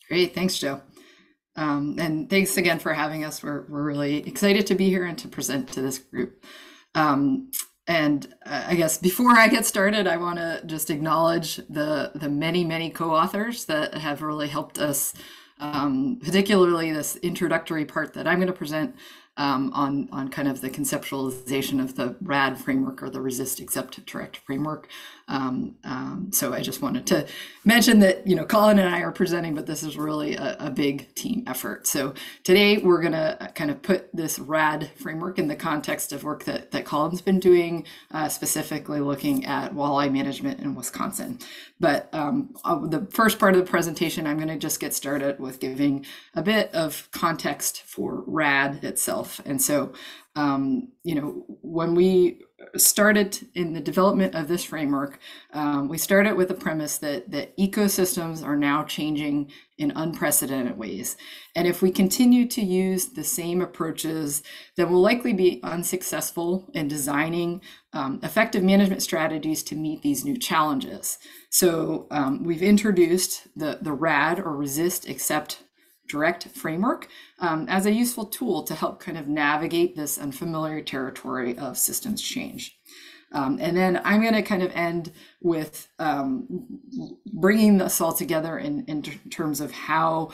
Great, thanks, Joe. And thanks again for having us. We're really excited to be here and to present to this group. Um, and I guess before I get started, I want to just acknowledge the many co-authors that have really helped us, particularly this introductory part that I'm going to present on kind of the conceptualization of the RAD framework, or the Resist, Accept, Direct framework. So I just wanted to mention that, Colin and I are presenting, but this is really a big team effort. So today we're going to kind of put this RAD framework in the context of work that Colin's been doing, specifically looking at walleye management in Wisconsin. But the first part of the presentation, I'm going to just get started with giving a bit of context for RAD itself. And so, when we started in the development of this framework, we started with the premise that ecosystems are now changing in unprecedented ways. And if we continue to use the same approaches, then we'll likely be unsuccessful in designing effective management strategies to meet these new challenges. So we've introduced the RAD, or Resist, Accept, Direct framework, as a useful tool to help kind of navigate this unfamiliar territory of systems change. And then I'm going to kind of end with bringing this all together in terms of how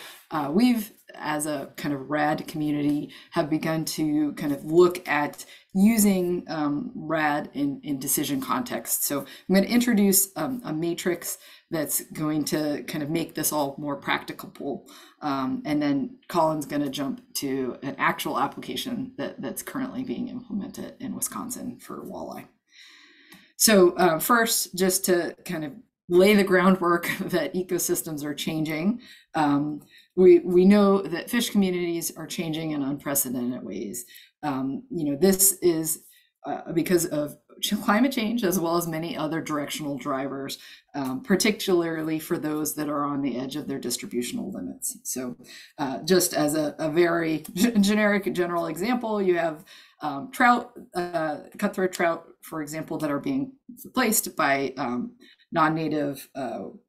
we've, as a kind of RAD community, have begun to kind of look at using RAD in decision context. So I'm going to introduce a matrix that's going to kind of make this all more practicable. And then Colin's going to jump to an actual application that's currently being implemented in Wisconsin for walleye. So first, just to kind of lay the groundwork that ecosystems are changing, we know that fish communities are changing in unprecedented ways. This is because of climate change, as well as many other directional drivers, particularly for those that are on the edge of their distributional limits. So just as a very generic general example, you have trout, cutthroat trout, for example, that are being replaced by non-native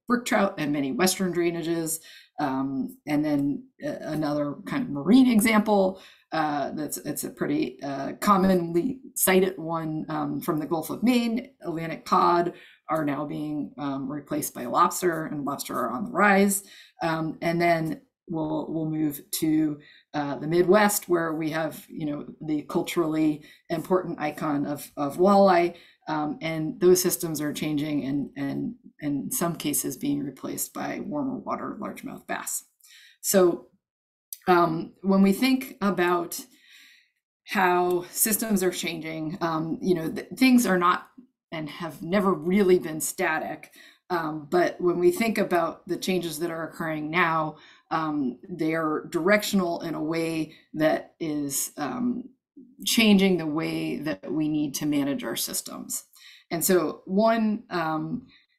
brook trout and many western drainages. And then another kind of marine example, it's a pretty commonly cited one from the Gulf of Maine. Atlantic cod are now being replaced by lobster, and lobster are on the rise. And then we'll move to the Midwest, where we have the culturally important icon of walleye, and those systems are changing, and in some cases being replaced by warmer water largemouth bass. So when we think about how systems are changing, things are not and have never really been static. But when we think about the changes that are occurring now, they are directional in a way that is changing the way that we need to manage our systems. And so one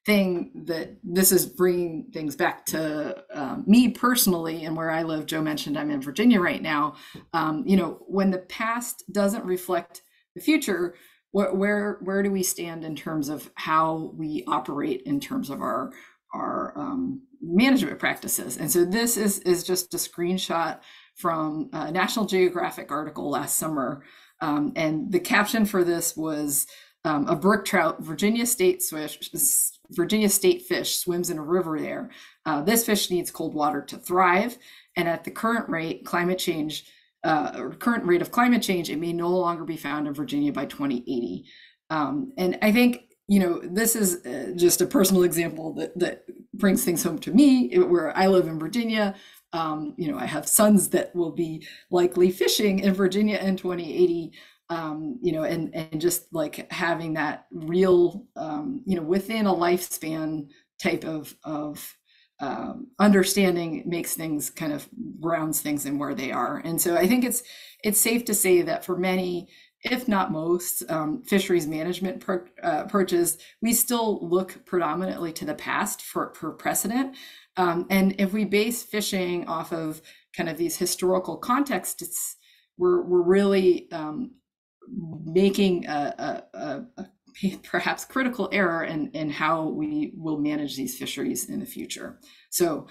thing that this is bringing things back to me personally and where I live. Joe mentioned I'm in Virginia right now. When the past doesn't reflect the future, where do we stand in terms of how we operate in terms of our management practices? And so this is just a screenshot from a National Geographic article last summer. And the caption for this was, a brook trout, Virginia state fish, swims in a river there. This fish needs cold water to thrive. And at the current rate of climate change, it may no longer be found in Virginia by 2080. And I think, this is just a personal example that brings things home to me, where I live in Virginia. I have sons that will be likely fishing in Virginia in 2080. And just like having that real, within a lifespan type of understanding makes things kind of grounds things in where they are. And so I think it's safe to say that for many, if not most, fisheries management approaches, we still look predominantly to the past for precedent. And if we base fishing off of kind of these historical contexts, we're really making a perhaps critical error in how we will manage these fisheries in the future. So,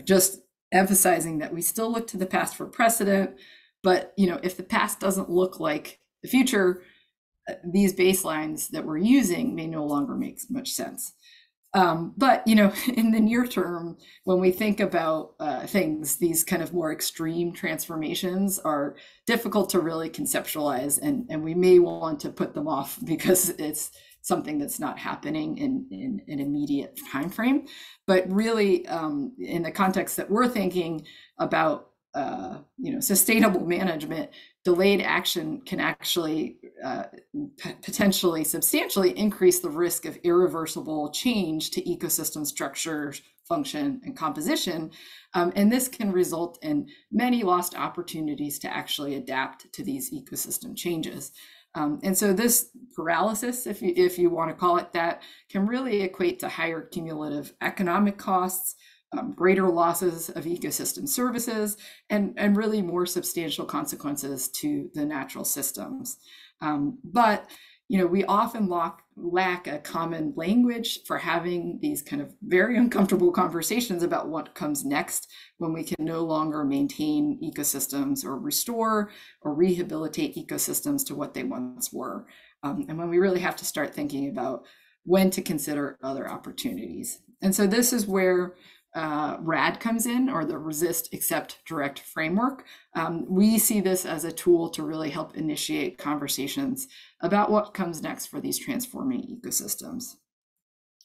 just emphasizing that we still look to the past for precedent, but if the past doesn't look like the future, these baselines that we're using may no longer make much sense. But in the near term, when we think about things, these kind of more extreme transformations are difficult to really conceptualize, and we may want to put them off because it's something that's not happening in an immediate time frame. But really, in the context that we're thinking about sustainable management, delayed action can actually potentially substantially increase the risk of irreversible change to ecosystem structure, function, and composition. And this can result in many lost opportunities to actually adapt to these ecosystem changes. And so this paralysis, if you want to call it that, can really equate to higher cumulative economic costs, greater losses of ecosystem services, and really more substantial consequences to the natural systems. But we often lack a common language for having these kind of very uncomfortable conversations about what comes next when we can no longer maintain ecosystems or restore or rehabilitate ecosystems to what they once were. And when we really have to start thinking about when to consider other opportunities. And so this is where RAD comes in, or the Resist, Accept, Direct framework. We see this as a tool to really help initiate conversations about what comes next for these transforming ecosystems.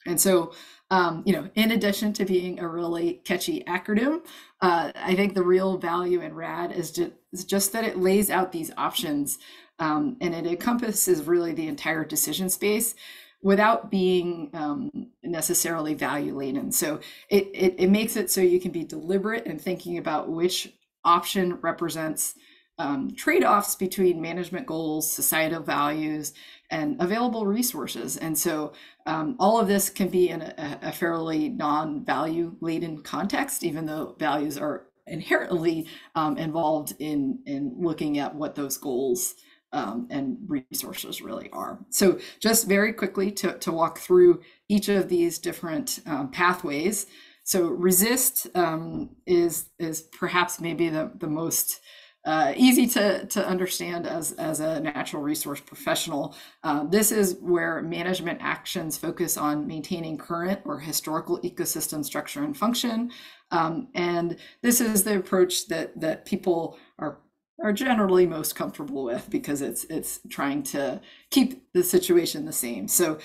And so, in addition to being a really catchy acronym, I think the real value in RAD is just that it lays out these options, and it encompasses really the entire decision space without being necessarily value laden. So it makes it so you can be deliberate in thinking about which option represents trade-offs between management goals, societal values, and available resources. And so all of this can be in a fairly non-value laden context, even though values are inherently involved in looking at what those goals and resources really are. So just very quickly to walk through each of these different pathways. So resist is perhaps maybe the most easy to understand as a natural resource professional. This is where management actions focus on maintaining current or historical ecosystem structure and function. And this is the approach that people are generally most comfortable with, because it's trying to keep the situation the same. So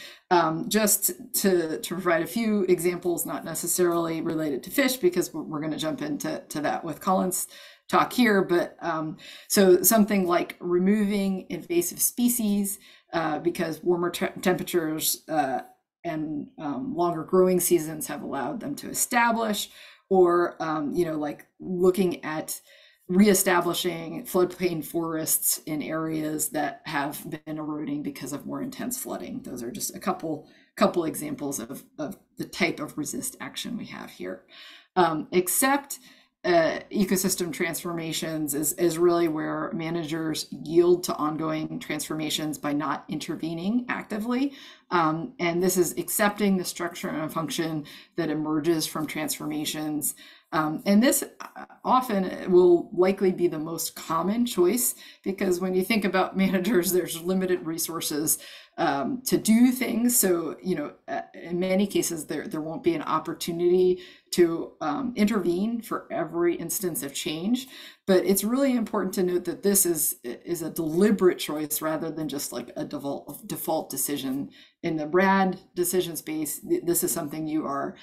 just to provide a few examples, not necessarily related to fish, because we're going to jump into that with Colin's talk here, but so something like removing invasive species because warmer temperatures and longer growing seasons have allowed them to establish, or like looking at reestablishing floodplain forests in areas that have been eroding because of more intense flooding. Those are just a couple examples of the type of resist action we have here. Except ecosystem transformations is really where managers yield to ongoing transformations by not intervening actively. And this is accepting the structure and function that emerges from transformations. And this often will likely be the most common choice, because when you think about managers, there's limited resources to do things. So, in many cases, there won't be an opportunity to intervene for every instance of change. But it's really important to note that this is a deliberate choice rather than just like a default decision. In the RAD decision space, this is something you are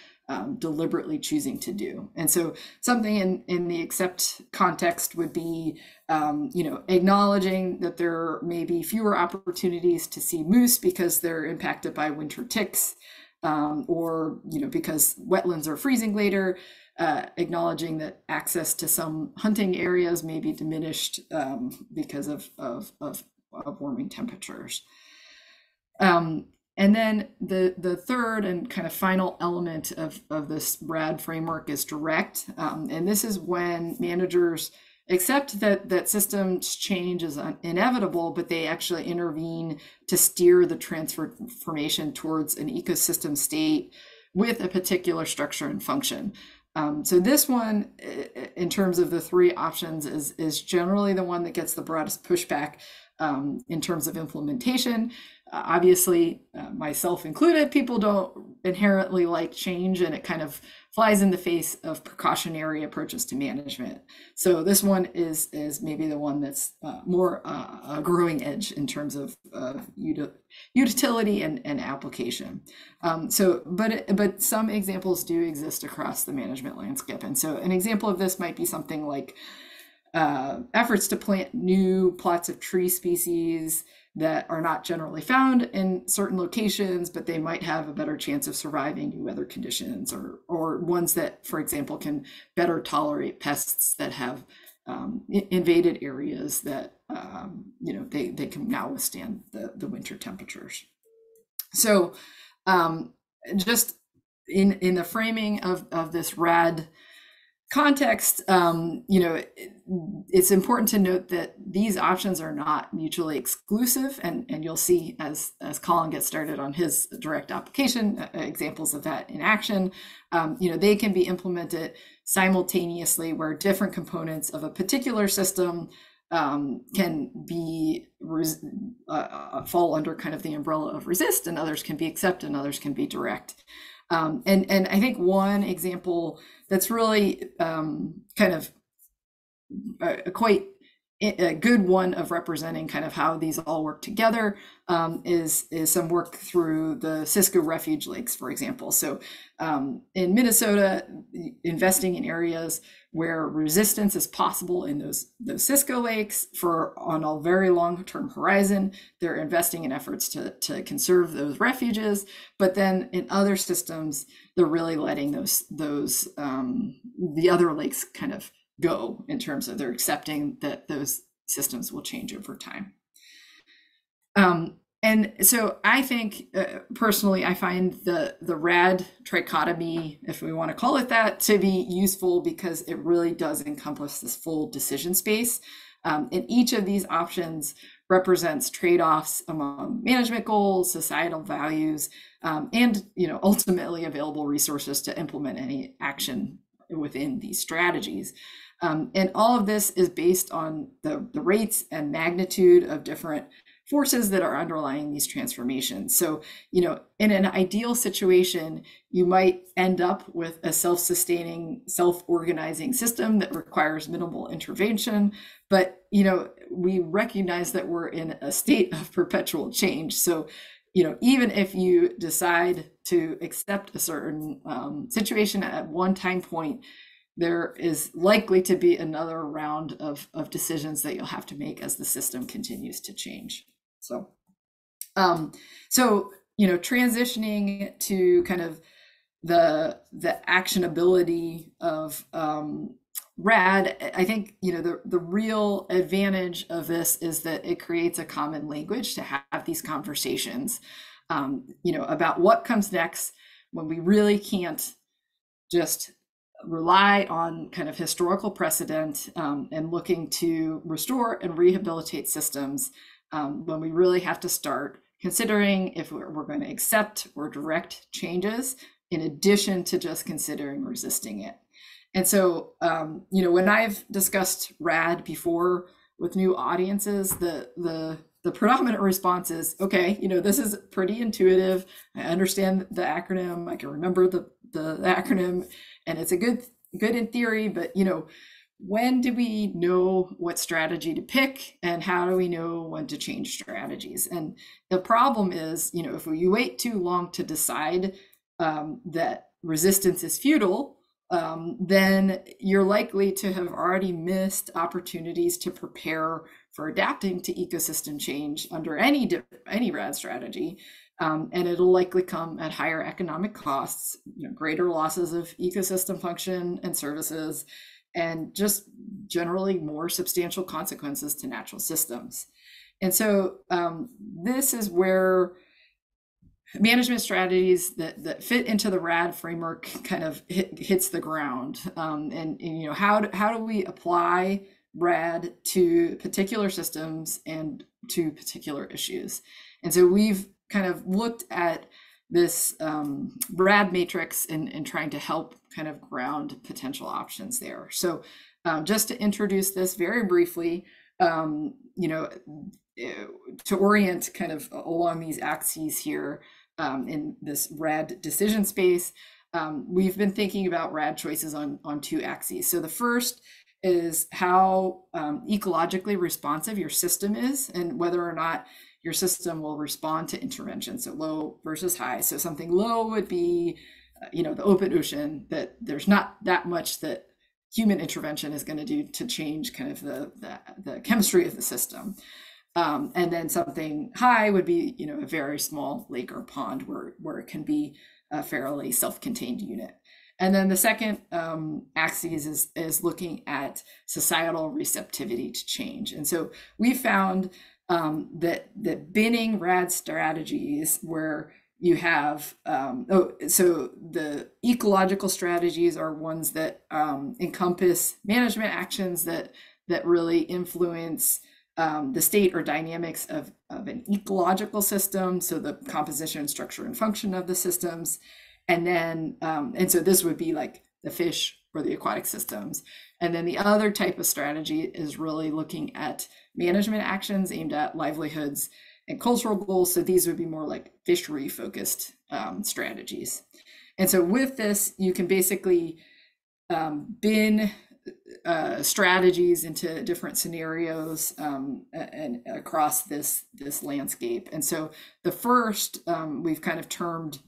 deliberately choosing to do. And so something in the accept context would be, acknowledging that there may be fewer opportunities to see moose because they're impacted by winter ticks, or, because wetlands are freezing later, acknowledging that access to some hunting areas may be diminished because of warming temperatures. And then the third and kind of final element of this RAD framework is direct. And this is when managers accept that systems change is inevitable, but they actually intervene to steer the transformation towards an ecosystem state with a particular structure and function. So this one, in terms of the three options, is generally the one that gets the broadest pushback in terms of implementation. Obviously, myself included, people don't inherently like change, and it kind of flies in the face of precautionary approaches to management. So this one is maybe the one that's more a growing edge in terms of utility and application. But some examples do exist across the management landscape. And so an example of this might be something like efforts to plant new plots of tree species that are not generally found in certain locations, but they might have a better chance of surviving new weather conditions, or ones that, for example, can better tolerate pests that have invaded areas that they can now withstand the winter temperatures. So just in the framing of this RAD context, it's important to note that these options are not mutually exclusive, and you'll see as Colin gets started on his direct application examples of that in action. They can be implemented simultaneously, where different components of a particular system can be fall under kind of the umbrella of resist, and others can be accept, and others can be direct. And I think one example that's really kind of quite a good one of representing kind of how these all work together is some work through the Cisco refuge lakes, for example. So in Minnesota, investing in areas where resistance is possible in those Cisco lakes on a very long-term horizon, they're investing in efforts to conserve those refuges. But then in other systems, they're really letting the other lakes kind of go, in terms of they're accepting that those systems will change over time. And so I think personally, I find the RAD trichotomy, if we want to call it that, to be useful because it really does encompass this full decision space. And each of these options represents trade-offs among management goals, societal values, and ultimately available resources to implement any action within these strategies. And all of this is based on the rates and magnitude of different forces that are underlying these transformations. So, in an ideal situation, you might end up with a self-sustaining, self-organizing system that requires minimal intervention. But, we recognize that we're in a state of perpetual change. So, even if you decide to accept a certain situation at one time point, there is likely to be another round of decisions that you'll have to make as the system continues to change. So, transitioning to kind of the actionability of RAD, I think the real advantage of this is that it creates a common language to have these conversations, about what comes next when we really can't just rely on kind of historical precedent and looking to restore and rehabilitate systems, when we really have to start considering if we're going to accept or direct changes in addition to just considering resisting it. And so, when I've discussed RAD before with new audiences, the predominant response is, okay, this is pretty intuitive. I understand the acronym. I can remember the acronym, and it's a good in theory, but when do we know what strategy to pick, and how do we know when to change strategies? And the problem is, if you wait too long to decide that resistance is futile, then you're likely to have already missed opportunities to prepare for adapting to ecosystem change under any RAD strategy. And it'll likely come at higher economic costs, greater losses of ecosystem function and services, and just generally more substantial consequences to natural systems. And so this is where management strategies that fit into the RAD framework kind of hits the ground. And how do we apply RAD to particular systems and to particular issues. And so we've kind of looked at this RAD matrix and trying to help kind of ground potential options there. So just to introduce this very briefly, to orient kind of along these axes here in this RAD decision space, we've been thinking about RAD choices on two axes. So the first is how ecologically responsive your system is and whether or not your system will respond to intervention. So low versus high. So something low would be, the open ocean, that there's not that much that human intervention is going to do to change kind of the chemistry of the system. And then something high would be, a very small lake or pond where it can be a fairly self-contained unit. And then the second axis is looking at societal receptivity to change. And so we found that binning RAD strategies where you have, so the ecological strategies are ones that encompass management actions that really influence the state or dynamics of an ecological system, so the composition, structure, and function of the systems. And then, and so this would be like the fish or the aquatic systems. And then the other type of strategy is really looking at management actions aimed at livelihoods and cultural goals. So these would be more like fishery focused strategies. And so with this, you can basically bin strategies into different scenarios and across this landscape. And so the first we've kind of termed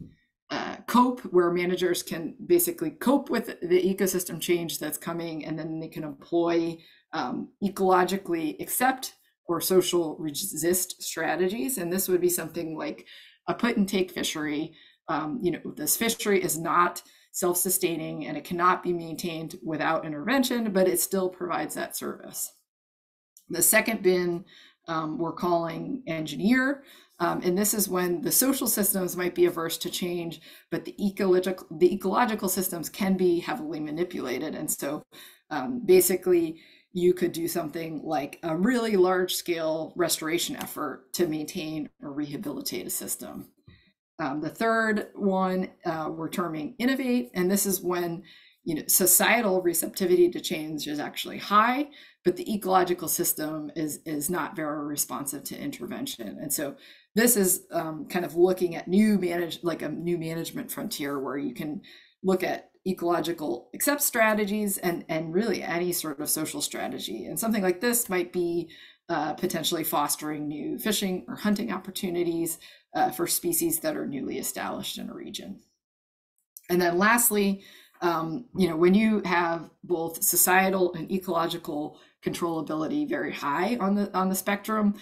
cope, where managers can basically cope with the ecosystem change that's coming, and then they can employ ecologically accept or social resist strategies. And this would be something like a put and take fishery. This fishery is not self-sustaining and it cannot be maintained without intervention, but it still provides that service. The second bin we're calling engineer. And this is when the social systems might be averse to change, but the ecological systems can be heavily manipulated. And so basically you could do something like a really large scale restoration effort to maintain or rehabilitate a system. The third one we're terming innovate, and this is when societal receptivity to change is actually high, but the ecological system is not very responsive to intervention. And so this is kind of looking at a new management frontier where you can look at ecological accept strategies and really any sort of social strategy. And something like this might be potentially fostering new fishing or hunting opportunities for species that are newly established in a region. And then lastly, when you have both societal and ecological controllability very high on the spectrum,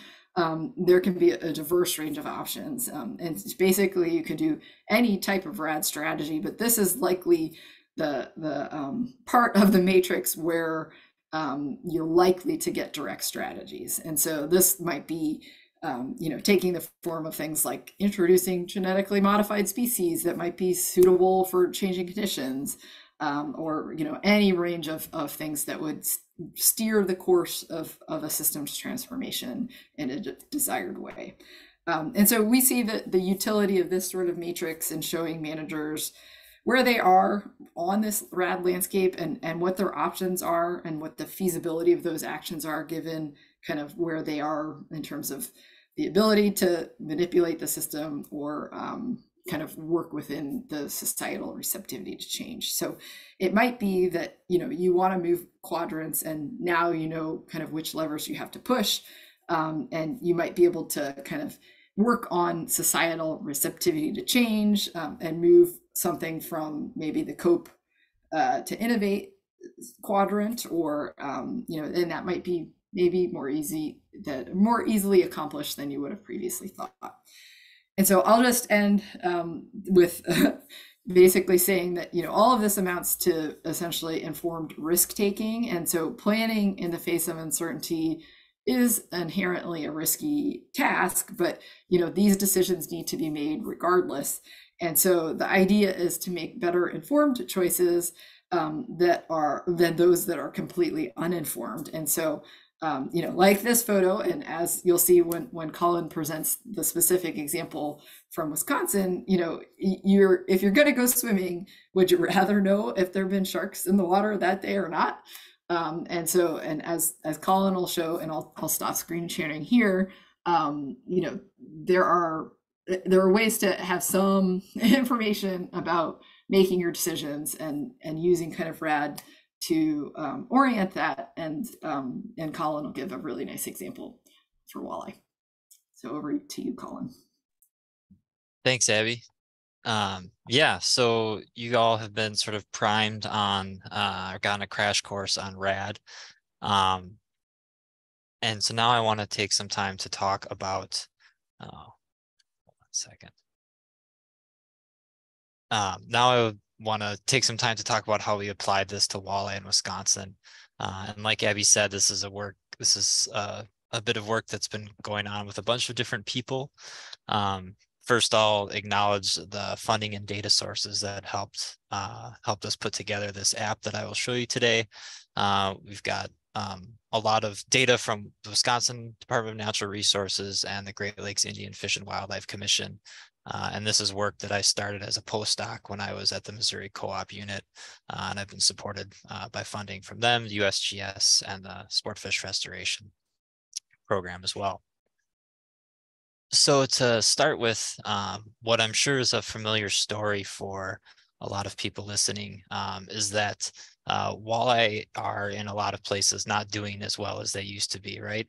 there can be a diverse range of options. And basically you could do any type of RAD strategy, but this is likely the part of the matrix where you're likely to get direct strategies. And so this might be taking the form of things like introducing genetically modified species that might be suitable for changing conditions, or any range of things that would steer the course of a system's transformation in a desired way. And so we see that the utility of this sort of matrix in showing managers where they are on this RAD landscape and what their options are and what the feasibility of those actions are, given kind of where they are in terms of the ability to manipulate the system or kind of work within the societal receptivity to change. So it might be that you want to move quadrants, and now kind of which levers you have to push, and you might be able to kind of work on societal receptivity to change and move something from maybe the cope to innovate quadrant, or and that might be maybe more easily accomplished than you would have previously thought. And so I'll just end with basically saying that all of this amounts to essentially informed risk taking. And so planning in the face of uncertainty is inherently a risky task, but these decisions need to be made regardless. And so the idea is to make better informed choices than those that are completely uninformed. And so, like this photo, and as you'll see when Colin presents the specific example from Wisconsin, if you're going to go swimming, would you rather know if there have been sharks in the water that day or not? And as Colin will show, and I'll stop screen sharing here, there are ways to have some information about making your decisions and using kind of RAD to orient that. And Colin will give a really nice example for walleye. So over to you, Colin. Thanks, Abby. Yeah, so you all have been sort of primed on or gotten a crash course on RAD. And so now I want to take some time to talk about, hold on a second. Now I want to take some time to talk about how we applied this to walleye in Wisconsin. And like Abby said, this is a bit of work that's been going on with a bunch of different people. First, I'll acknowledge the funding and data sources that helped us put together this app that I will show you today. We've got a lot of data from the Wisconsin Department of Natural Resources and the Great Lakes Indian Fish and Wildlife Commission. And this is work that I started as a postdoc when I was at the Missouri Co-op unit. And I've been supported by funding from them, the USGS, and the Sportfish Restoration program as well. So to start with, what I'm sure is a familiar story for a lot of people listening is that walleye are in a lot of places not doing as well as they used to be, right?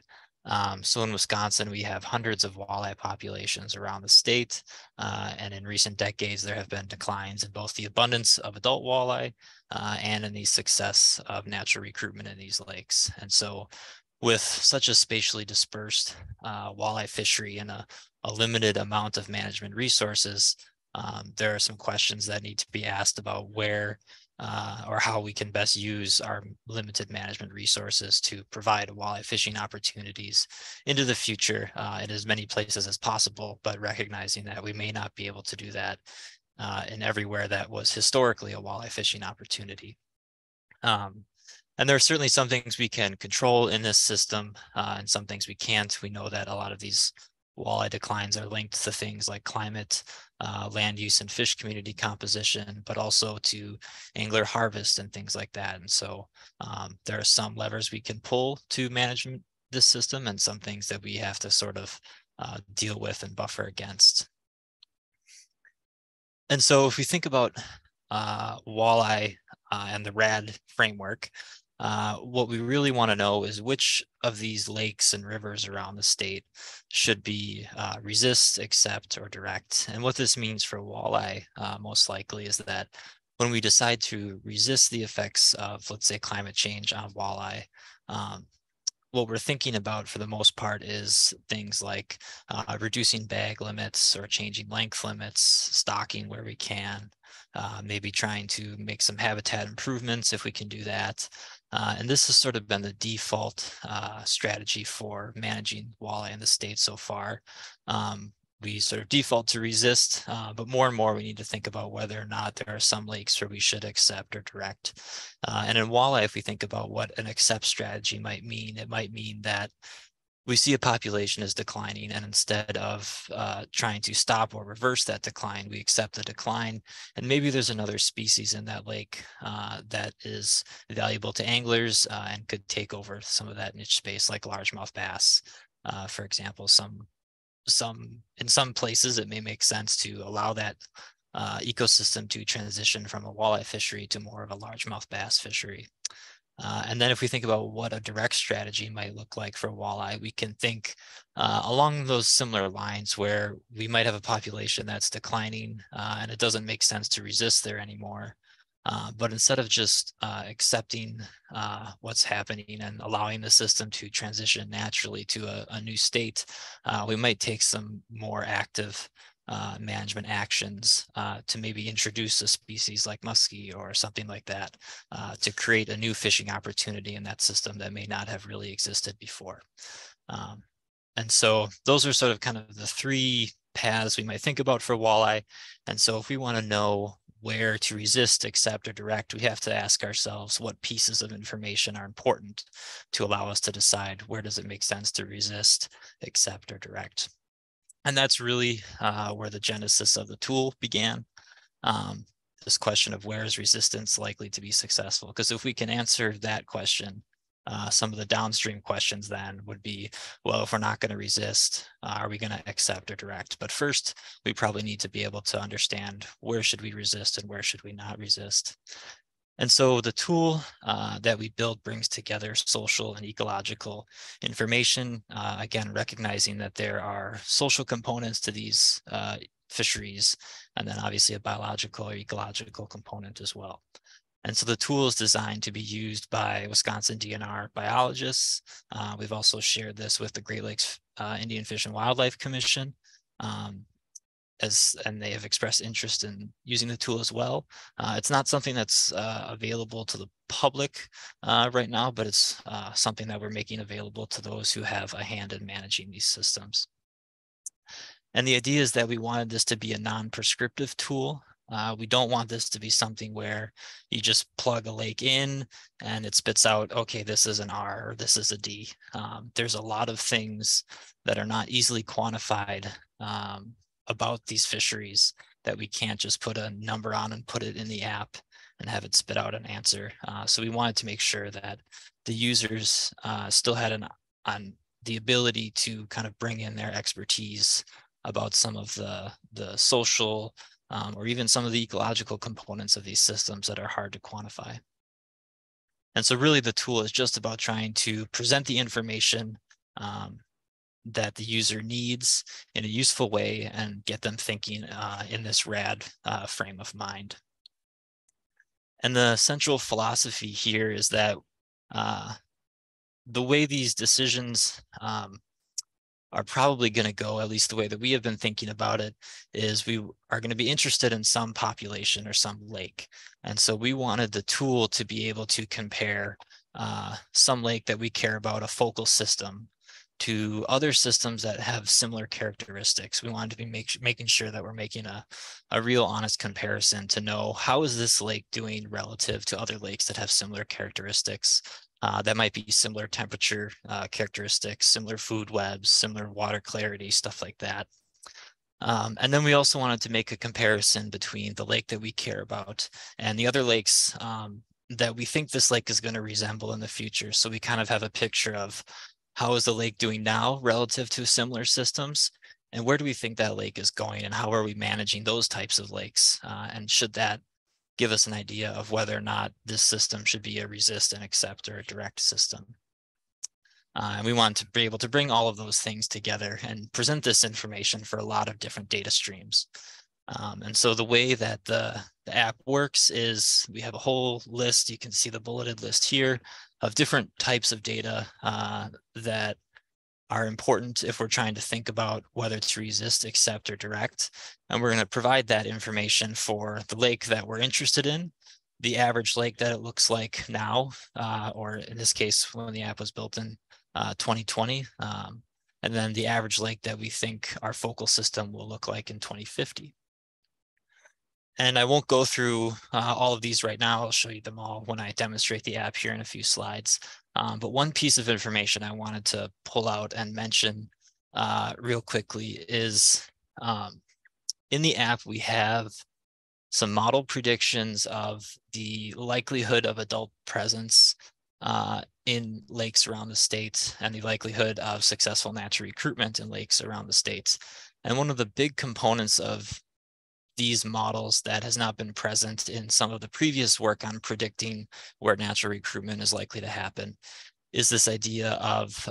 So in Wisconsin, we have hundreds of walleye populations around the state. And in recent decades, there have been declines in both the abundance of adult walleye and in the success of natural recruitment in these lakes. And so with such a spatially dispersed walleye fishery and a limited amount of management resources, there are some questions that need to be asked about where or how we can best use our limited management resources to provide walleye fishing opportunities into the future in as many places as possible, but recognizing that we may not be able to do that in everywhere that was historically a walleye fishing opportunity. And there are certainly some things we can control in this system and some things we can't. We know that a lot of these walleye declines are linked to things like climate, land use and fish community composition, but also to angler harvest and things like that. And so there are some levers we can pull to manage this system and some things that we have to sort of deal with and buffer against. And so if we think about walleye and the RAD framework, what we really want to know is which of these lakes and rivers around the state should be resist, accept, or direct. And what this means for walleye most likely is that when we decide to resist the effects of, let's say, climate change on walleye, what we're thinking about for the most part is things like reducing bag limits or changing length limits, stocking where we can, maybe trying to make some habitat improvements if we can do that. And this has sort of been the default strategy for managing walleye in the state so far. We sort of default to resist, but more and more we need to think about whether or not there are some lakes where we should accept or direct. And in walleye, if we think about what an accept strategy might mean, it might mean that we see a population is declining, and instead of trying to stop or reverse that decline, we accept the decline. And maybe there's another species in that lake that is valuable to anglers and could take over some of that niche space, like largemouth bass, for example. In some places, it may make sense to allow that ecosystem to transition from a walleye fishery to more of a largemouth bass fishery. And then if we think about what a direct strategy might look like for walleye, we can think along those similar lines where we might have a population that's declining and it doesn't make sense to resist there anymore. But instead of just accepting what's happening and allowing the system to transition naturally to a new state, we might take some more active management actions to maybe introduce a species like muskie or something like that to create a new fishing opportunity in that system that may not have really existed before. And so those are sort of kind of the three paths we might think about for walleye. And so if we want to know where to resist, accept, or direct, we have to ask ourselves what pieces of information are important to allow us to decide where does it make sense to resist, accept, or direct. And that's really where the genesis of the tool began. This question of where is resistance likely to be successful? Because if we can answer that question, some of the downstream questions then would be, well, if we're not going to resist, are we going to accept or direct? But first, we probably need to be able to understand where should we resist and where should we not resist. And so the tool that we build brings together social and ecological information, again, recognizing that there are social components to these fisheries, and then obviously a biological or ecological component as well. And so the tool is designed to be used by Wisconsin DNR biologists. We've also shared this with the Great Lakes Indian Fish and Wildlife Commission, and they have expressed interest in using the tool as well. It's not something that's available to the public right now, but it's something that we're making available to those who have a hand in managing these systems. And the idea is that we wanted this to be a non-prescriptive tool. We don't want this to be something where you just plug a lake in and it spits out, okay, this is an R or this is a D. There's a lot of things that are not easily quantified about these fisheries that we can't just put a number on and put it in the app and have it spit out an answer. So we wanted to make sure that the users still had the ability to kind of bring in their expertise about some of the social or even some of the ecological components of these systems that are hard to quantify. And so really the tool is just about trying to present the information that the user needs in a useful way and get them thinking in this RAD frame of mind. And the central philosophy here is that the way these decisions are probably going to go, at least the way that we have been thinking about it, is we are going to be interested in some population or some lake. And so we wanted the tool to be able to compare some lake that we care about, a focal system, to other systems that have similar characteristics. We wanted to be making sure that we're making a real honest comparison to know how is this lake doing relative to other lakes that have similar characteristics. That might be similar temperature characteristics, similar food webs, similar water clarity, stuff like that. And then we also wanted to make a comparison between the lake that we care about and the other lakes that we think this lake is going to resemble in the future. So we kind of have a picture of how is the lake doing now relative to similar systems, and where do we think that lake is going, and how are we managing those types of lakes? And should that give us an idea of whether or not this system should be a resist and accept or a direct system? And we want to be able to bring all of those things together and present this information for a lot of different data streams. And so the way that the app works is we have a whole list. You can see the bulleted list here of different types of data that are important if we're trying to think about whether to resist, accept, or direct. And we're going to provide that information for the lake that we're interested in, the average lake that it looks like now, or in this case, when the app was built in 2020, and then the average lake that we think our focal system will look like in 2050. And I won't go through all of these right now. I'll show you them all when I demonstrate the app here in a few slides. But one piece of information I wanted to pull out and mention real quickly is in the app, we have some model predictions of the likelihood of adult presence in lakes around the state and the likelihood of successful natural recruitment in lakes around the states. And one of the big components of these models that has not been present in some of the previous work on predicting where natural recruitment is likely to happen is this idea of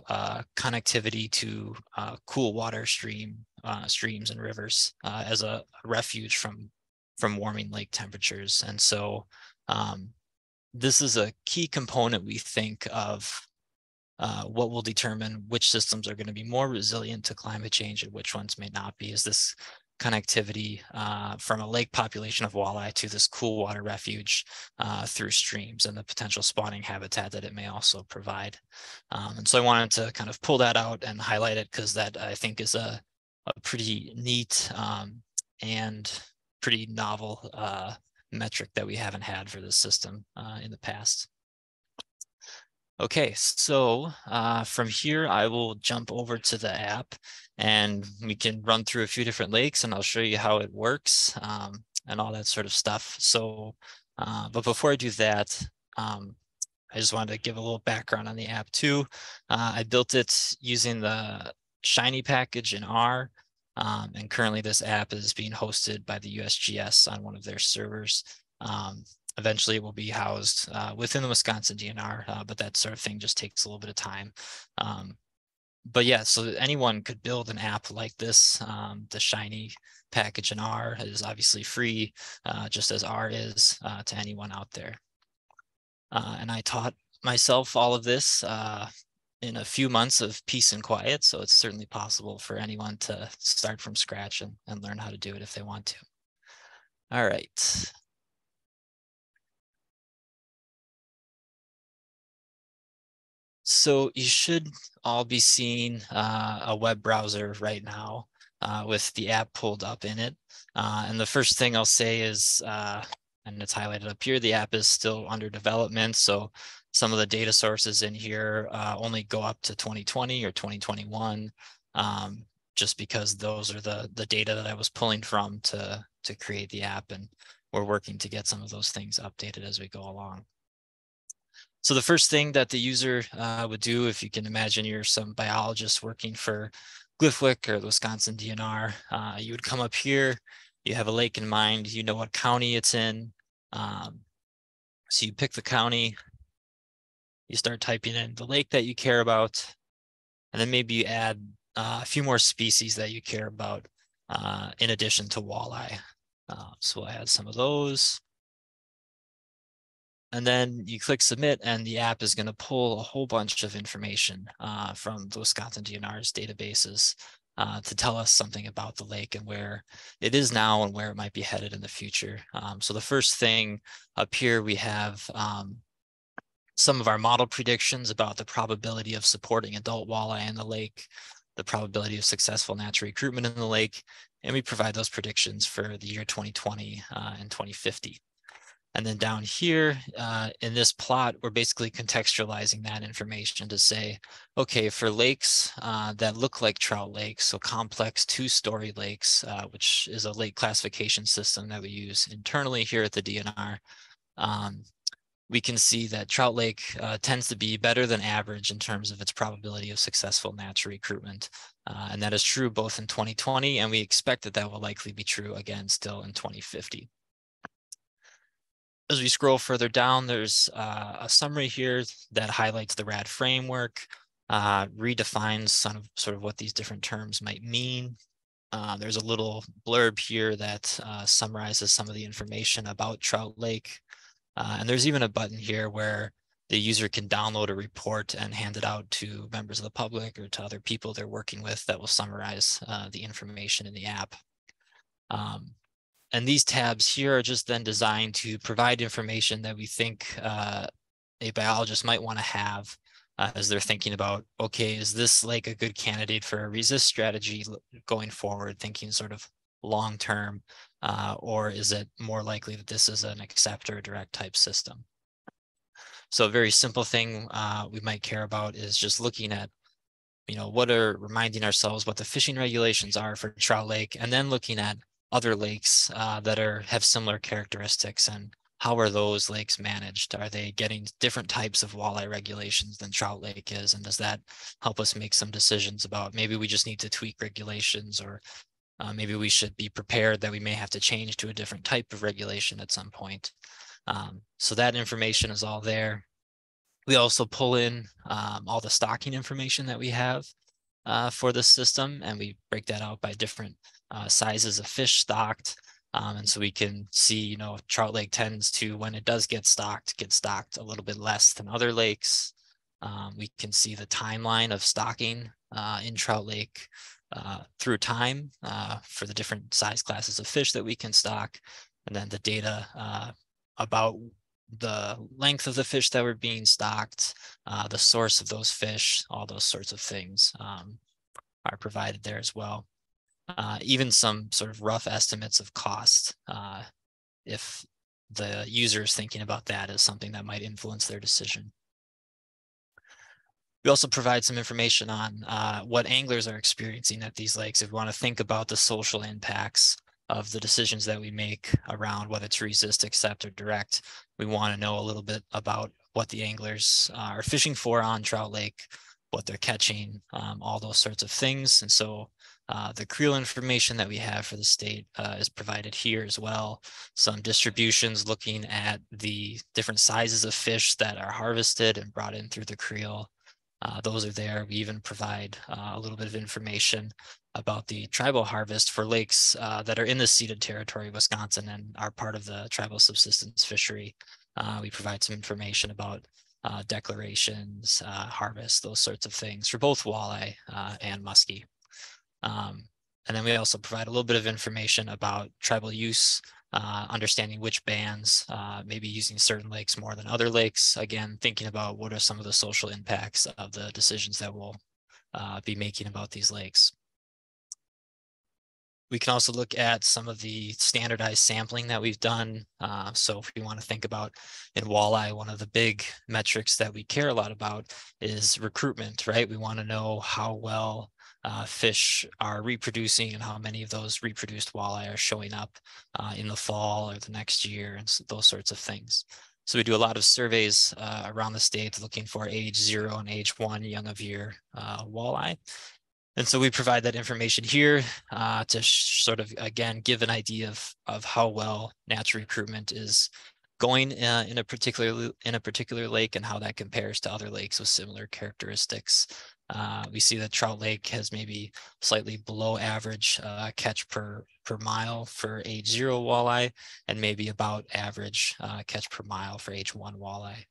connectivity to cool water streams and rivers as a refuge from warming lake temperatures. And so this is a key component, we think, of what will determine which systems are going to be more resilient to climate change and which ones may not be, is this connectivity from a lake population of walleye to this cool water refuge through streams and the potential spawning habitat that it may also provide. And so I wanted to kind of pull that out and highlight it because that I think is a pretty neat and pretty novel metric that we haven't had for this system in the past. Okay, so from here, I will jump over to the app and we can run through a few different lakes and I'll show you how it works and all that sort of stuff. So, but before I do that, I just wanted to give a little background on the app too. I built it using the Shiny package in R, and currently this app is being hosted by the USGS on one of their servers. Eventually it will be housed within the Wisconsin DNR, but that sort of thing just takes a little bit of time. But yeah, so anyone could build an app like this. The Shiny package in R is obviously free, just as R is to anyone out there. And I taught myself all of this in a few months of peace and quiet. So it's certainly possible for anyone to start from scratch and learn how to do it if they want to. All right. So you should all be seeing a web browser right now with the app pulled up in it. And the first thing I'll say is, and it's highlighted up here, the app is still under development. So some of the data sources in here only go up to 2020 or 2021, just because those are the data that I was pulling from to create the app. And we're working to get some of those things updated as we go along. So the first thing that the user would do, if you can imagine you're some biologist working for Gliffwick or the Wisconsin DNR, you would come up here, you have a lake in mind, you know what county it's in. So you pick the county, you start typing in the lake that you care about, and then maybe you add a few more species that you care about in addition to walleye. So we'll add some of those. And then you click submit and the app is going to pull a whole bunch of information from the Wisconsin DNR's databases to tell us something about the lake and where it is now and where it might be headed in the future. So the first thing up here, we have some of our model predictions about the probability of supporting adult walleye in the lake, the probability of successful natural recruitment in the lake, and we provide those predictions for the year 2020 and 2050. And then down here in this plot, we're basically contextualizing that information to say, okay, for lakes that look like trout lakes, so complex two-story lakes, which is a lake classification system that we use internally here at the DNR, we can see that trout lake tends to be better than average in terms of its probability of successful natural recruitment. And that is true both in 2020, and we expect that that will likely be true again still in 2050. As we scroll further down, there's a summary here that highlights the RAD framework, redefines sort of what these different terms might mean. There's a little blurb here that summarizes some of the information about Trout Lake. And there's even a button here where the user can download a report and hand it out to members of the public or to other people they're working with that will summarize the information in the app. And these tabs here are just then designed to provide information that we think a biologist might want to have as they're thinking about, okay, is this lake a good candidate for a resist strategy going forward, thinking sort of long-term, or is it more likely that this is an accept or direct type system? So a very simple thing we might care about is just looking at, reminding ourselves what the fishing regulations are for Trout Lake, and then looking at other lakes that have similar characteristics and how are those lakes managed? Are they getting different types of walleye regulations than Trout Lake is? And does that help us make some decisions about maybe we just need to tweak regulations, or maybe we should be prepared that we may have to change to a different type of regulation at some point. So that information is all there. We also pull in all the stocking information that we have for this system, and we break that out by different sizes of fish stocked. And so we can see, Trout Lake tends to, when it does get stocked a little bit less than other lakes. We can see the timeline of stocking in Trout Lake through time for the different size classes of fish that we can stock. And then the data about the length of the fish that were being stocked, the source of those fish, all those sorts of things are provided there as well. Even some sort of rough estimates of cost if the user is thinking about that as something that might influence their decision. We also provide some information on what anglers are experiencing at these lakes. If we want to think about the social impacts of the decisions that we make around whether to resist, accept, or direct, we want to know a little bit about what the anglers are fishing for on Trout Lake, what they're catching, all those sorts of things. And so the creel information that we have for the state is provided here as well. Some distributions looking at the different sizes of fish that are harvested and brought in through the creel. Those are there. We even provide a little bit of information about the tribal harvest for lakes that are in the ceded territory of Wisconsin and are part of the tribal subsistence fishery. We provide some information about declarations, harvest, those sorts of things for both walleye and muskie. And then we also provide a little bit of information about tribal use, understanding which bands, maybe using certain lakes more than other lakes. Again, thinking about what are some of the social impacts of the decisions that we'll be making about these lakes. We can also look at some of the standardized sampling that we've done. So if we want to think about in walleye, one of the big metrics that we care a lot about is recruitment, right? We want to know how well fish are reproducing and how many of those reproduced walleye are showing up in the fall or the next year and those sorts of things. So we do a lot of surveys around the state looking for age 0 and age 1 young of year walleye. And so we provide that information here to sort of, again, give an idea of how well natural recruitment is going in a particular lake and how that compares to other lakes with similar characteristics. We see that Trout Lake has maybe slightly below average catch per mile for age 0 walleye and maybe about average catch per mile for age 1 walleye.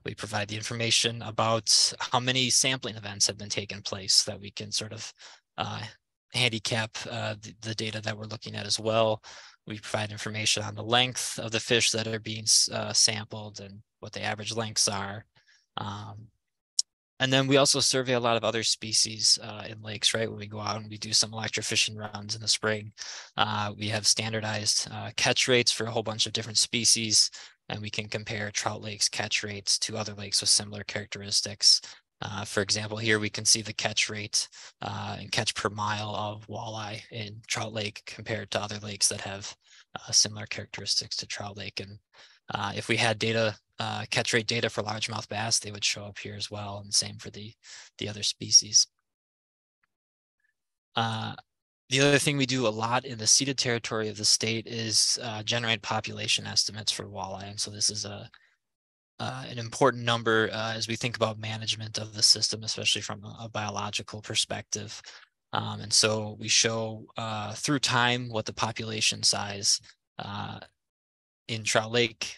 We provide the information about how many sampling events have been taken place that we can sort of handicap the data that we're looking at as well. We provide information on the length of the fish that are being sampled and what the average lengths are. And then we also survey a lot of other species in lakes, right? When we go out and we do some electrofishing runs in the spring, we have standardized catch rates for a whole bunch of different species, and we can compare Trout Lake's catch rates to other lakes with similar characteristics. For example, here we can see the catch rate and catch per mile of walleye in Trout Lake compared to other lakes that have similar characteristics to Trout Lake. And if we had data, catch rate data for largemouth bass, they would show up here as well, and same for the other species. The other thing we do a lot in the ceded territory of the state is generate population estimates for walleye. And so this is an important number as we think about management of the system, especially from a biological perspective. And so we show through time what the population size in Trout Lake,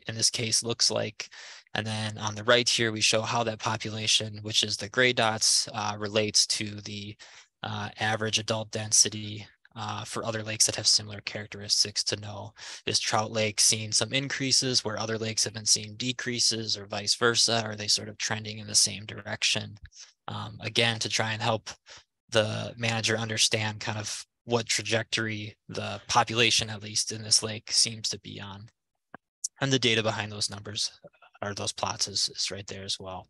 in this case, looks like. And then on the right here, we show how that population, which is the gray dots, relates to the average adult density for other lakes that have similar characteristics to know, is Trout Lake seeing some increases where other lakes have been seeing decreases or vice versa? Are they sort of trending in the same direction? Again, to try and help the manager understand kind of what trajectory the population, at least in this lake, seems to be on. And the data behind those numbers or those plots is right there as well.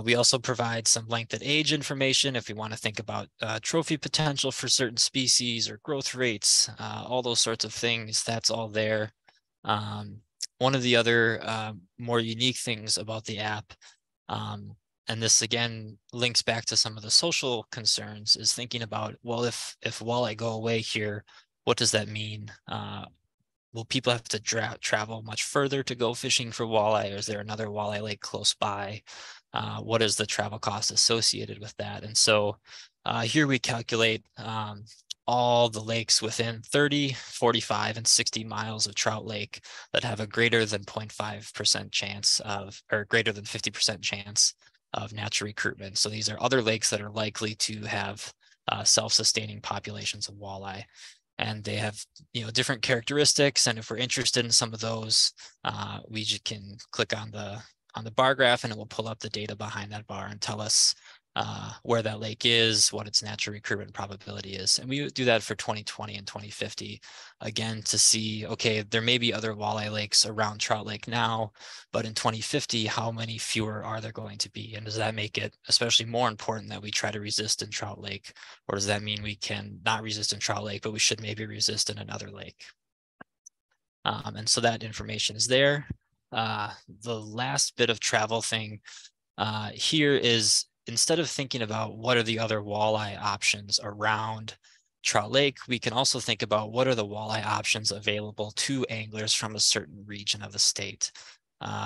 We also provide some length and age information if we want to think about trophy potential for certain species or growth rates, all those sorts of things. That's all there. One of the other more unique things about the app, and this again links back to some of the social concerns, is thinking about, well, if walleye go away here, what does that mean? Will people have to travel much further to go fishing for walleye? Or is there another walleye lake close by? What is the travel cost associated with that? And so here we calculate all the lakes within 30, 45, and 60 miles of Trout Lake that have a greater than 0.5% chance of, or greater than 50% chance of natural recruitment. So these are other lakes that are likely to have self-sustaining populations of walleye. And they have, different characteristics. And if we're interested in some of those, we just can click on the bar graph, and it will pull up the data behind that bar and tell us where that lake is, what its natural recruitment probability is. And we would do that for 2020 and 2050, again, to see, okay, there may be other walleye lakes around Trout Lake now, but in 2050, how many fewer are there going to be? And does that make it especially more important that we try to resist in Trout Lake? Or does that mean we can not resist in Trout Lake, but we should maybe resist in another lake? And so that information is there. The last bit of travel thing here is, instead of thinking about what are the other walleye options around Trout Lake, we can also think about what are the walleye options available to anglers from a certain region of the state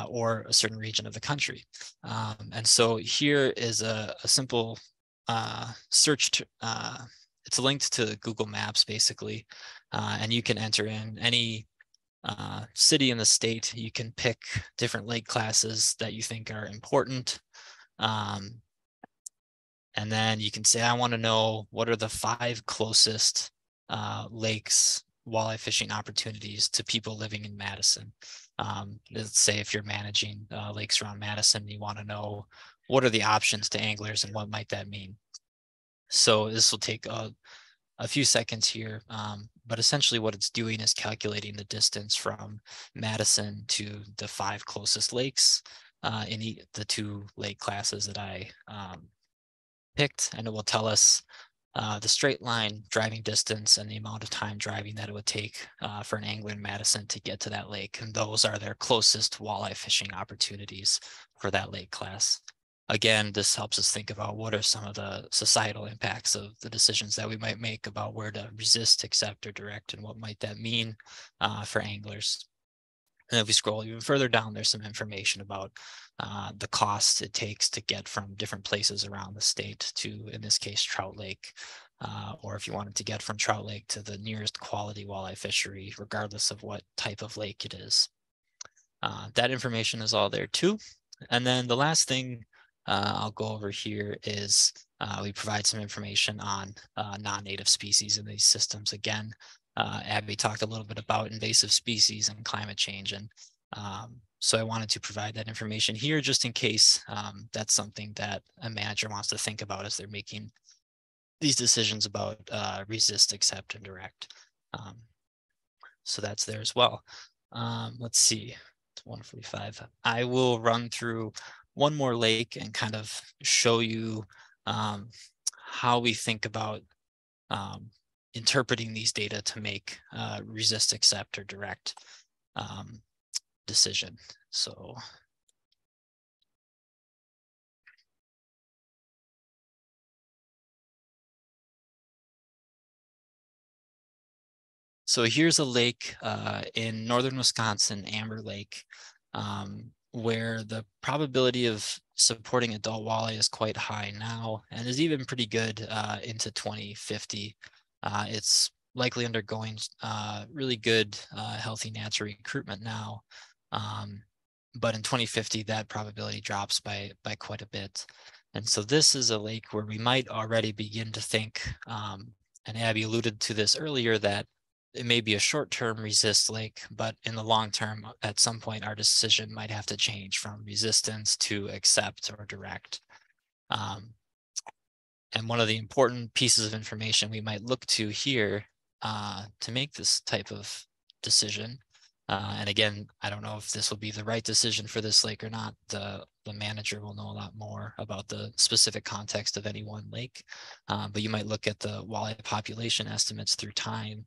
or a certain region of the country. And so here is a simple search. It's linked to Google Maps, basically, and you can enter in any city in the state. You can pick different lake classes that you think are important. And then you can say, I want to know what are the 5 closest lakes, walleye fishing opportunities to people living in Madison. Let's say if you're managing lakes around Madison, you want to know what are the options to anglers and what might that mean. So this will take a few seconds here, but essentially what it's doing is calculating the distance from Madison to the 5 closest lakes in the 2 lake classes that I picked, and it will tell us the straight line driving distance and the amount of time driving that it would take for an angler in Madison to get to that lake. And those are their closest walleye fishing opportunities for that lake class. Again, this helps us think about what are some of the societal impacts of the decisions that we might make about where to resist, accept, or direct, and what might that mean for anglers. And if we scroll even further down, there's some information about the cost it takes to get from different places around the state to, in this case, Trout Lake, or if you wanted to get from Trout Lake to the nearest quality walleye fishery, regardless of what type of lake it is. That information is all there too. And then the last thing I'll go over here is we provide some information on non-native species in these systems. Again, Abby talked a little bit about invasive species and climate change, and so I wanted to provide that information here just in case that's something that a manager wants to think about as they're making these decisions about resist, accept, and direct. So that's there as well. Let's see, it's 1:45. I will run through one more lake and kind of show you how we think about interpreting these data to make resist, accept, or direct decision. So here's a lake in northern Wisconsin, Amber Lake, where the probability of supporting adult walleye is quite high now and is even pretty good into 2050. It's likely undergoing really good, healthy natural recruitment now. But in 2050, that probability drops by quite a bit. And so this is a lake where we might already begin to think, and Abby alluded to this earlier, that it may be a short-term resist lake, but in the long term, at some point, our decision might have to change from resistance to accept or direct. And one of the important pieces of information we might look to here to make this type of decision, and again, I don't know if this will be the right decision for this lake or not. The manager will know a lot more about the specific context of any one lake, but you might look at the walleye population estimates through time,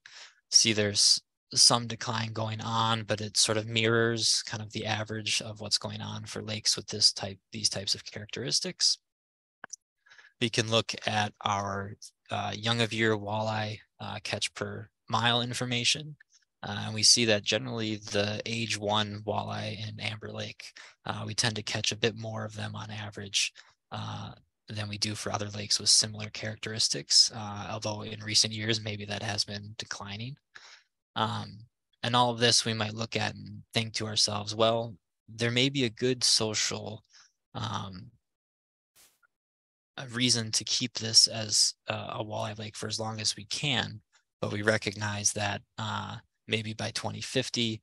see there's some decline going on, but it sort of mirrors kind of the average of what's going on for lakes with these types of characteristics. We can look at our young of year walleye catch per mile information. And we see that generally the age 1 walleye in Amber Lake, we tend to catch a bit more of them on average than we do for other lakes with similar characteristics, although in recent years, maybe that has been declining. And all of this we might look at and think to ourselves, well, there may be a good social a reason to keep this as a walleye lake for as long as we can, but we recognize that maybe by 2050,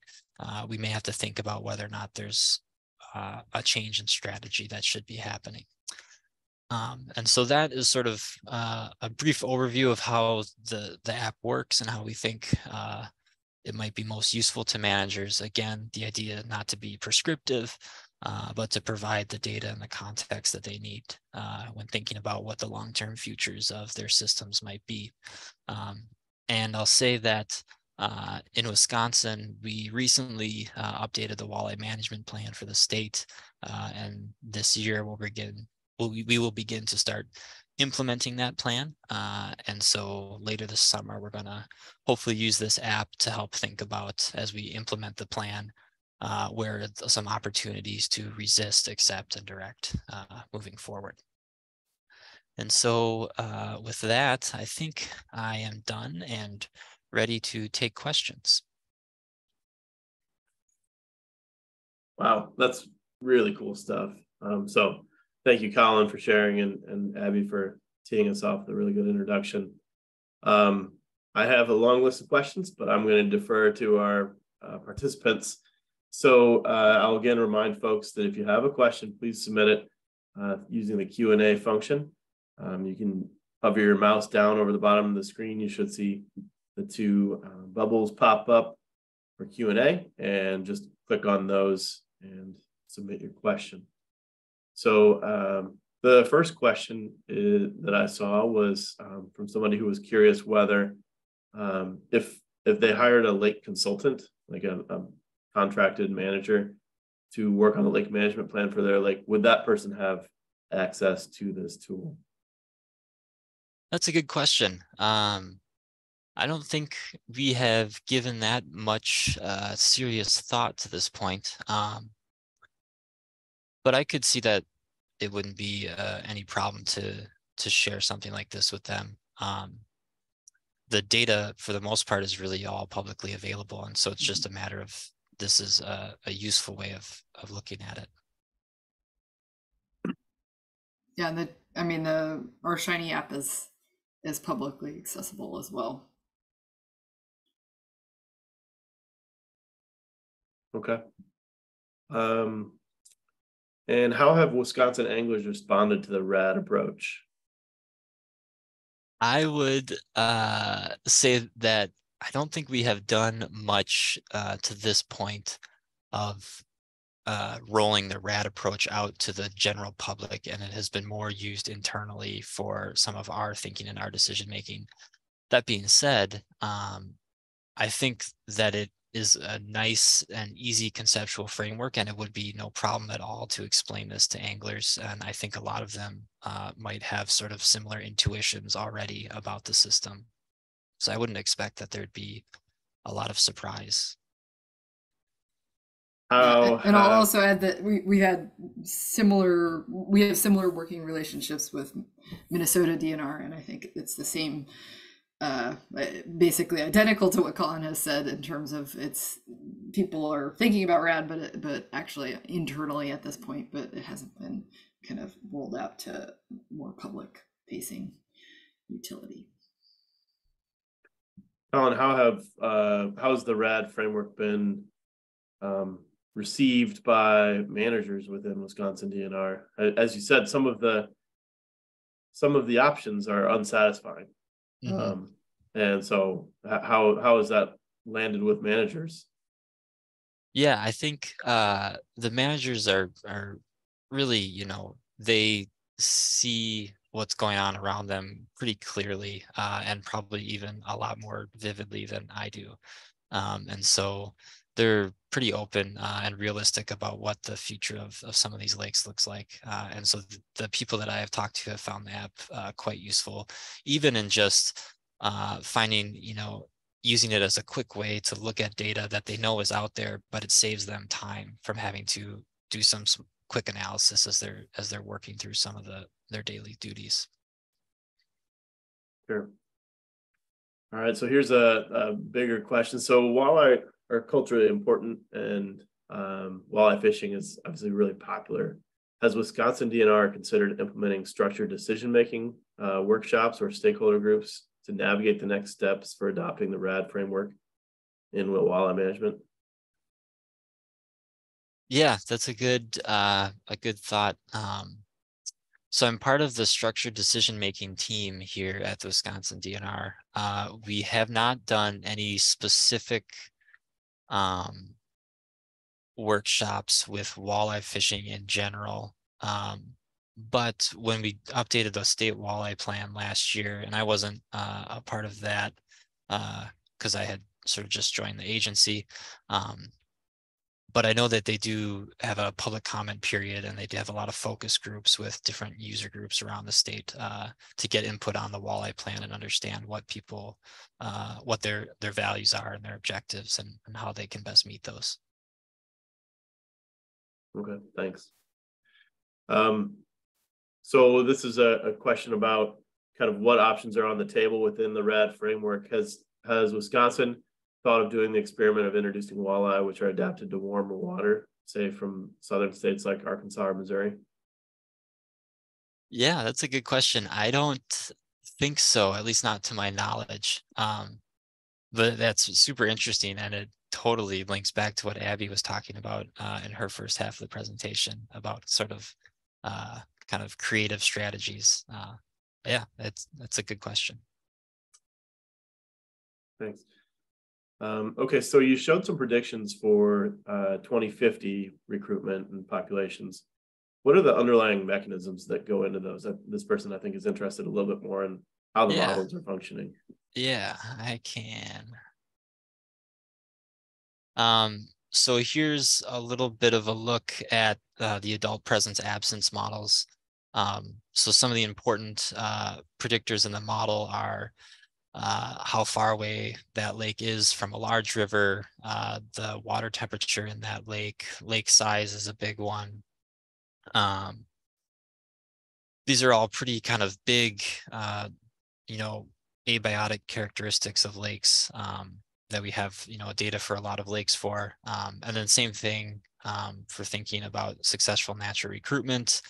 we may have to think about whether or not there's a change in strategy that should be happening. And so that is sort of a brief overview of how the app works and how we think it might be most useful to managers. Again, the idea not to be prescriptive, but to provide the data and the context that they need when thinking about what the long-term futures of their systems might be. And I'll say that in Wisconsin, we recently updated the walleye management plan for the state, and this year we will begin to start implementing that plan. And so later this summer, we're going to hopefully use this app to help think about, as we implement the plan, where some opportunities to resist, accept, and direct moving forward. And so with that, I think I am done and ready to take questions. Wow, that's really cool stuff. So thank you, Colin, for sharing, and Abby for teeing us off with a really good introduction. I have a long list of questions, but I'm going to defer to our participants. So I'll again remind folks that if you have a question, please submit it using the Q&A function. You can hover your mouse down over the bottom of the screen. You should see the two bubbles pop up for Q&A, and just click on those and submit your question. So the first question that I saw was from somebody who was curious whether if they hired a lake consultant, like a contracted manager, to work on the lake management plan for their lake, would that person have access to this tool? That's a good question. I don't think we have given that much serious thought to this point. But I could see that it wouldn't be any problem to share something like this with them. The data, for the most part, is really all publicly available, and so it's just a matter of this is a useful way of looking at it. Yeah, our Shiny app is publicly accessible as well. Okay. And how have Wisconsin anglers responded to the RAD approach? I would say that I don't think we have done much to this point of rolling the RAD approach out to the general public, and it has been more used internally for some of our thinking and our decision making. That being said, I think that it is a nice and easy conceptual framework, and it would be no problem at all to explain this to anglers. And I think a lot of them might have sort of similar intuitions already about the system. So I wouldn't expect that there'd be a lot of surprise. And I'll also add that we have similar working relationships with Minnesota DNR, and I think it's the same, basically identical to what Colin has said in terms of people are thinking about RAD, but actually internally at this point, but it hasn't been kind of rolled out to more public facing utility. Colin, how's the RAD framework been received by managers within Wisconsin DNR? As you said, some of the options are unsatisfying. Mm-hmm. And so how has that landed with managers? Yeah, I think the managers are really, they see what's going on around them pretty clearly, and probably even a lot more vividly than I do. And so they're pretty open and realistic about what the future of some of these lakes looks like. And so the people that I have talked to have found the app quite useful, even in just finding, using it as a quick way to look at data that they know is out there, but it saves them time from having to do some quick analysis as they're working through some of their daily duties. Sure. All right, so here's a bigger question. So walleye are culturally important, and walleye fishing is obviously really popular. Has Wisconsin DNR considered implementing structured decision-making workshops or stakeholder groups to navigate the next steps for adopting the RAD framework in walleye management? Yeah, that's a good thought. So I'm part of the structured decision-making team here at the Wisconsin DNR. We have not done any specific workshops with walleye fishing in general. But when we updated the state walleye plan last year, and I wasn't a part of that because I had sort of just joined the agency. But I know that they do have a public comment period, and they do have a lot of focus groups with different user groups around the state to get input on the walleye plan and understand what people, what their values are and their objectives, and how they can best meet those. Okay, thanks. So this is a question about kind of what options are on the table within the RAD framework. Has Wisconsin thought of doing the experiment of introducing walleye, which are adapted to warmer water, say from southern states like Arkansas or Missouri? Yeah, that's a good question. I don't think so, at least not to my knowledge. But that's super interesting, and it totally links back to what Abby was talking about in her first half of the presentation about sort of kind of creative strategies. Yeah, that's a good question. Thanks. Okay, so you showed some predictions for 2050 recruitment and populations. What are the underlying mechanisms that go into those? This person, I think, is interested a little bit more in how the models are functioning. Yeah, I can. So here's a little bit of a look at the adult presence absence models. So some of the important predictors in the model are how far away that lake is from a large river, the water temperature in that lake size is a big one. These are all pretty kind of big, abiotic characteristics of lakes that we have, data for a lot of lakes for. And then same thing for thinking about successful natural recruitment,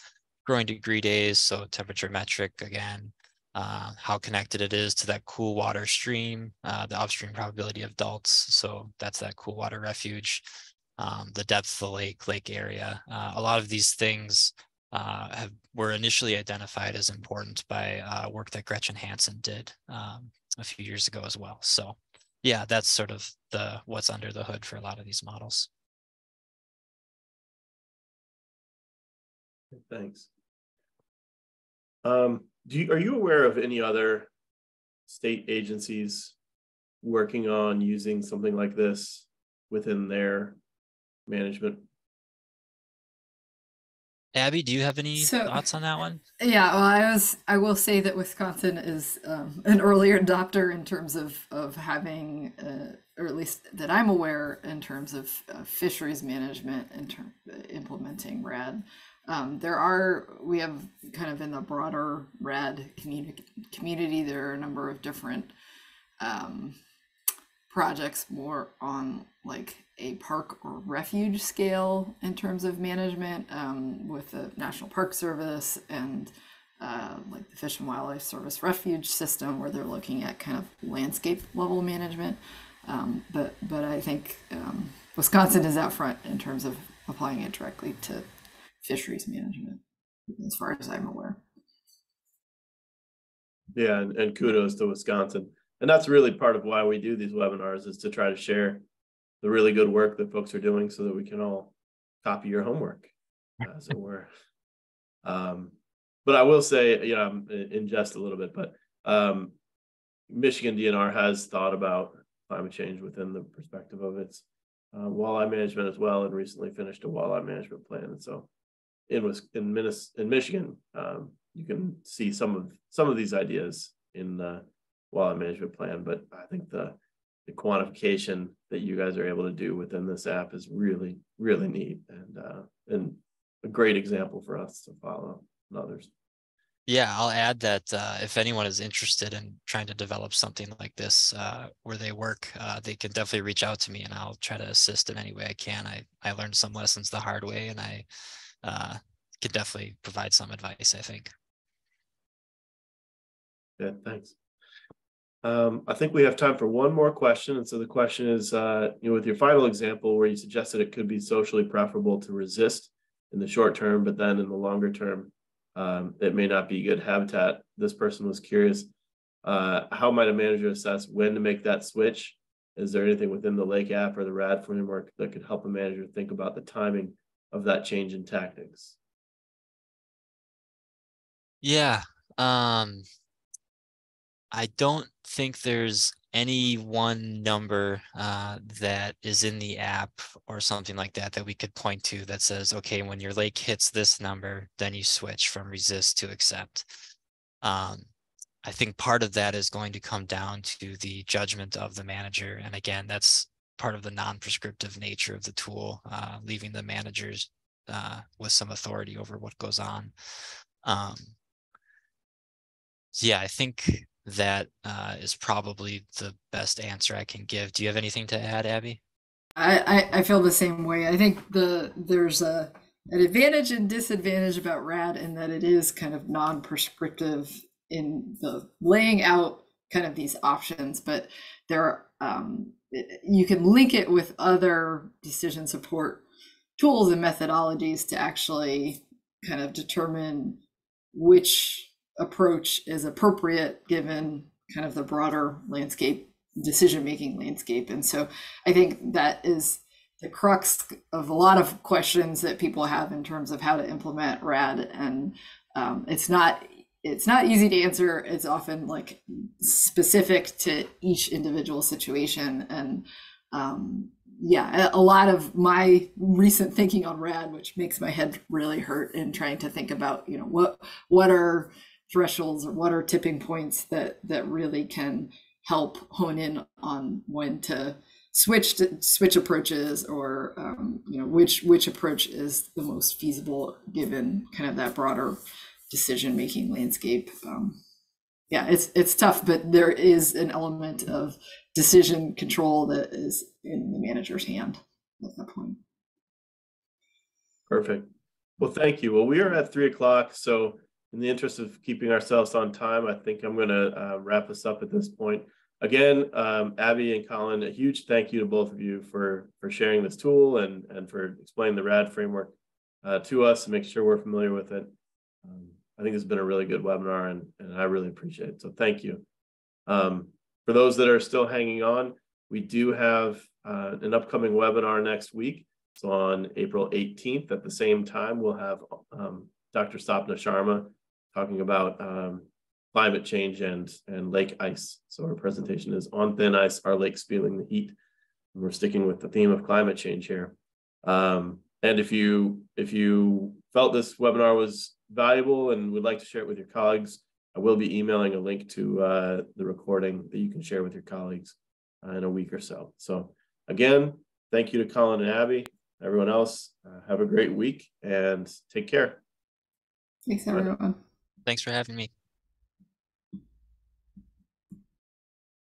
growing degree days, so temperature metric again, how connected it is to that cool water stream, the upstream probability of adults, so that's that cool water refuge, the depth of the lake area. A lot of these things were initially identified as important by work that Gretchen Hansen did a few years ago as well. So yeah, that's sort of what's under the hood for a lot of these models. Thanks. Are you aware of any other state agencies working on using something like this within their management? Abby, do you have any thoughts on that one? Yeah, well, I will say that Wisconsin is an earlier adopter in terms of having, or at least that I'm aware, in terms of fisheries management and implementing RAD. We have kind of in the broader RAD community, there are a number of different projects more on like a park or refuge scale in terms of management with the National Park Service and like the Fish and Wildlife Service refuge system, where they're looking at kind of landscape level management. But I think Wisconsin is out front in terms of applying it directly to fisheries management, as far as I'm aware. Yeah, and kudos to Wisconsin. And that's really part of why we do these webinars, is to try to share the really good work that folks are doing so that we can all copy your homework, as it were. But I will say, I'm in jest a little bit, but Michigan DNR has thought about climate change within the perspective of its walleye management as well, and recently finished a walleye management plan. And so in Michigan, you can see some of these ideas in the walleye management plan, but I think the quantification that you guys are able to do within this app is really, really neat, and a great example for us to follow and others. Yeah, I'll add that if anyone is interested in trying to develop something like this where they work, they can definitely reach out to me, and I'll try to assist in any way I can. I learned some lessons the hard way, and I could definitely provide some advice, I think. Yeah, thanks. I think we have time for one more question. And so the question is, with your final example where you suggested it could be socially preferable to resist in the short term, but then in the longer term, it may not be good habitat. This person was curious, how might a manager assess when to make that switch? Is there anything within the Lake app or the RAD framework that could help a manager think about the timing of that change in tactics? Yeah. I don't think there's any one number that is in the app or something like that that we could point to that says, okay, when your lake hits this number, then you switch from resist to accept. I think part of that is going to come down to the judgment of the manager. And again, that's part of the non-prescriptive nature of the tool, leaving the managers with some authority over what goes on. Yeah, I think that is probably the best answer I can give. Do you have anything to add, Abby? I feel the same way. I think there's an advantage and disadvantage about RAD in that it is kind of non-prescriptive in the laying out kind of these options, but there you can link it with other decision support tools and methodologies to actually kind of determine which approach is appropriate given kind of the broader landscape, decision-making landscape. And so I think that is the crux of a lot of questions that people have in terms of how to implement RAD. And it's not easy to answer. It's often like specific to each individual situation. And yeah, a lot of my recent thinking on RAD, which makes my head really hurt in trying to think about, you know, what are thresholds or what are tipping points that really can help hone in on when to switch approaches, or you know, which approach is the most feasible given kind of that broader decision making landscape. Yeah, it's tough, but there is an element of decision control that is in the manager's hand at that point. Perfect. Well, thank you. Well, we are at 3 o'clock, so in the interest of keeping ourselves on time, I think I'm going to wrap us up at this point. Again, Abby and Colin, a huge thank you to both of you for sharing this tool and for explaining the RAD framework to us and make sure we're familiar with it. I think this has been a really good webinar, and I really appreciate it. So thank you. For those that are still hanging on, we do have an upcoming webinar next week. So on April 18th at the same time, we'll have Dr. Sapna Sharma talking about climate change and lake ice. So our presentation is on thin ice, our lakes feeling the heat. And we're sticking with the theme of climate change here. And if you felt this webinar was valuable and would like to share it with your colleagues, I will be emailing a link to the recording that you can share with your colleagues in a week or so. So again, thank you to Colin and Abby. Everyone else, have a great week and take care. Thanks, everyone. Thanks for having me.